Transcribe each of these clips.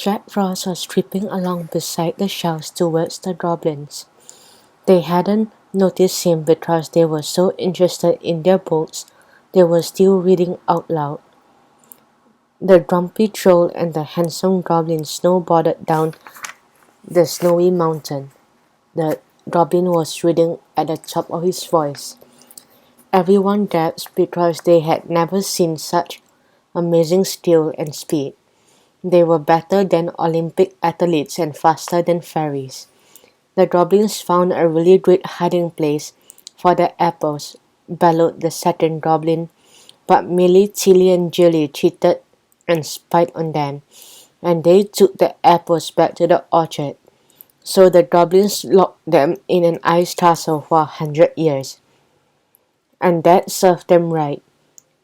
Jack Frost was tripping along beside the shelves towards the goblins. They hadn't noticed him because they were so interested in their books they were still reading out loud. The grumpy troll and the handsome goblin snowboarded down the snowy mountain. The goblin was reading at the top of his voice. Everyone gasped because they had never seen such amazing skill and speed. They were better than Olympic athletes and faster than fairies. The goblins found a really great hiding place for the apples, bellowed the second goblin, but Milly, Tilly and Jilly cheated and spied on them, and they took the apples back to the orchard. So the goblins locked them in an ice castle for 100 years. And that served them right.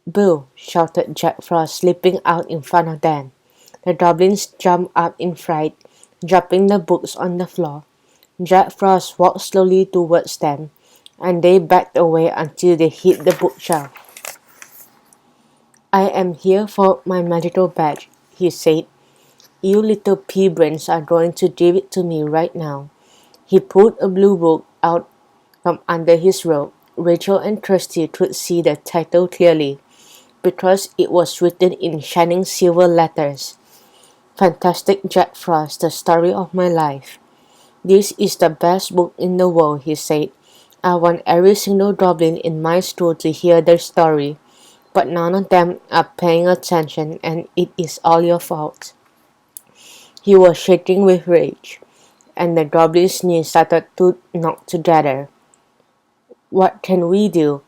"Boo!" shouted Jack Frost, slipping out in front of them. The goblins jumped up in fright, dropping the books on the floor. Jack Frost walked slowly towards them, and they backed away until they hit the bookshelf. "I am here for my magical badge," he said. "You little pea-brains are going to give it to me right now." He pulled a blue book out from under his robe. Rachel and Kirsty could see the title clearly, because it was written in shining silver letters. "Fantastic Jack Frost, the story of my life." "This is the best book in the world," he said. "I want every single goblin in my school to hear the story, but none of them are paying attention, and it is all your fault." He was shaking with rage, and the goblin's knees started to knock together. "What can we do,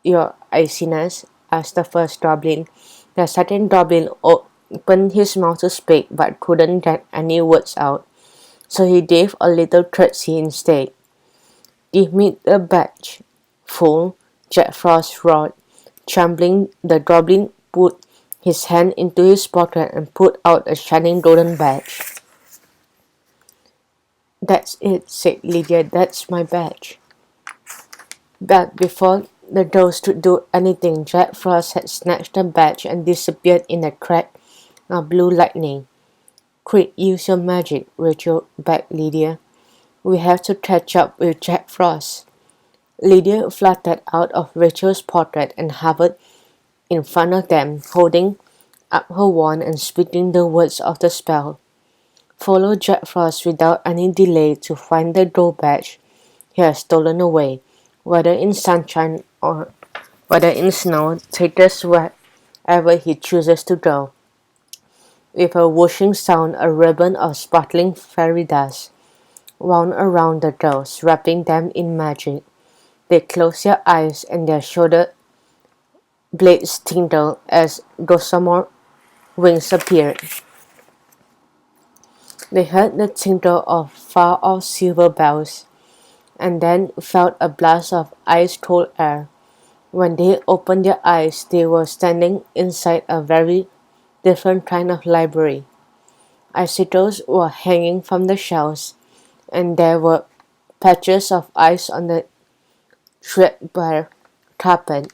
your iciness?" asked the first goblin. The second goblin opened his mouth to speak, but couldn't get any words out, so he gave a little curtsy instead. "Give me the badge, fool," Jack Frost roared. Trembling, the goblin put his hand into his pocket and pulled out a shining golden badge. "That's it," said Lydia. "That's my badge." But before the ghost could do anything, Jack Frost had snatched the badge and disappeared in a crack of blue lightning. "Quick, use your magic," Rachel begged Lydia. "We have to catch up with Jack Frost." Lydia fluttered out of Rachel's pocket and hovered in front of them, holding up her wand and speaking the words of the spell. "Follow Jack Frost without any delay to find the gold badge he has stolen away. Whether in sunshine or whether in snow, take us wherever he chooses to go." With a whooshing sound, a ribbon of sparkling fairy dust wound around the girls, wrapping them in magic. They closed their eyes, and their shoulder blades tingled as gossamer wings appeared. They heard the tinkle of far-off silver bells, and then felt a blast of ice-cold air. When they opened their eyes, they were standing inside a very different kind of library. Icicles were hanging from the shelves, and there were patches of ice on the threadbare carpet.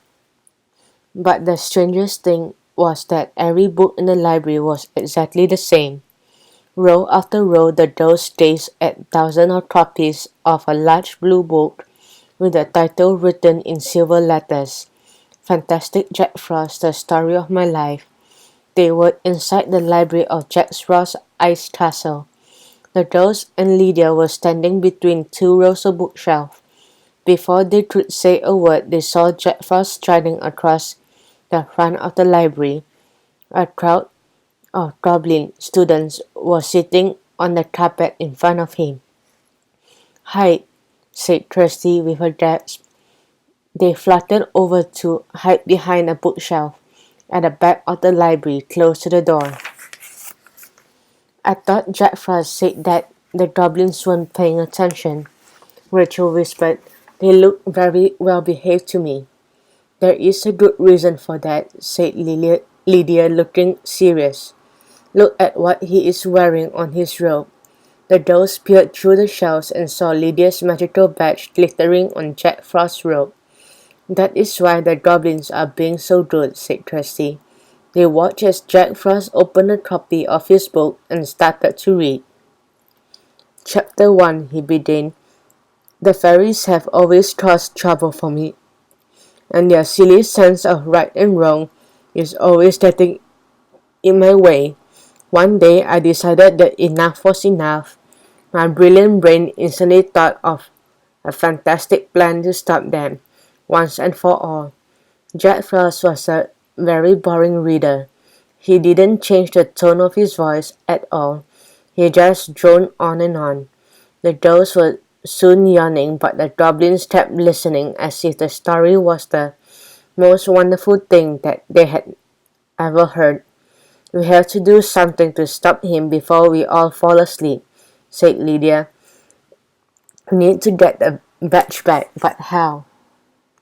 But the strangest thing was that every book in the library was exactly the same. Row after row, the girls gazed at thousands of copies of a large blue book with the title written in silver letters, "Fantastic Jack Frost, the story of my life." They were inside the library of Jack Frost's Ice Castle. The girls and Lydia were standing between two rows of bookshelves. Before they could say a word, they saw Jack Frost striding across the front of the library. A crowd of goblin students was sitting on the carpet in front of him. "Hide," said Kirsty with a gasp. They fluttered over to hide behind a bookshelf at the back of the library, close to the door. "I thought Jack Frost said that the goblins weren't paying attention," Rachel whispered. "They look very well behaved to me." "There is a good reason for that," said Lydia, looking serious. "Look at what he is wearing on his robe." The girls peered through the shelves and saw Lydia's magical badge glittering on Jack Frost's robe. "That is why the goblins are being so good," said Kirsty. They watched as Jack Frost opened a copy of his book and started to read. Chapter 1, he began. The fairies have always caused trouble for me, and their silly sense of right and wrong is always getting in my way. One day I decided that enough was enough. My brilliant brain instantly thought of a fantastic plan to stop them, once and for all. Jack Frost was a very boring reader. He didn't change the tone of his voice at all. He just droned on and on. The doors were soon yawning, but the goblins kept listening as if the story was the most wonderful thing that they had ever heard. "We have to do something to stop him before we all fall asleep," said Lydia. "We need to get the badge back, but how?"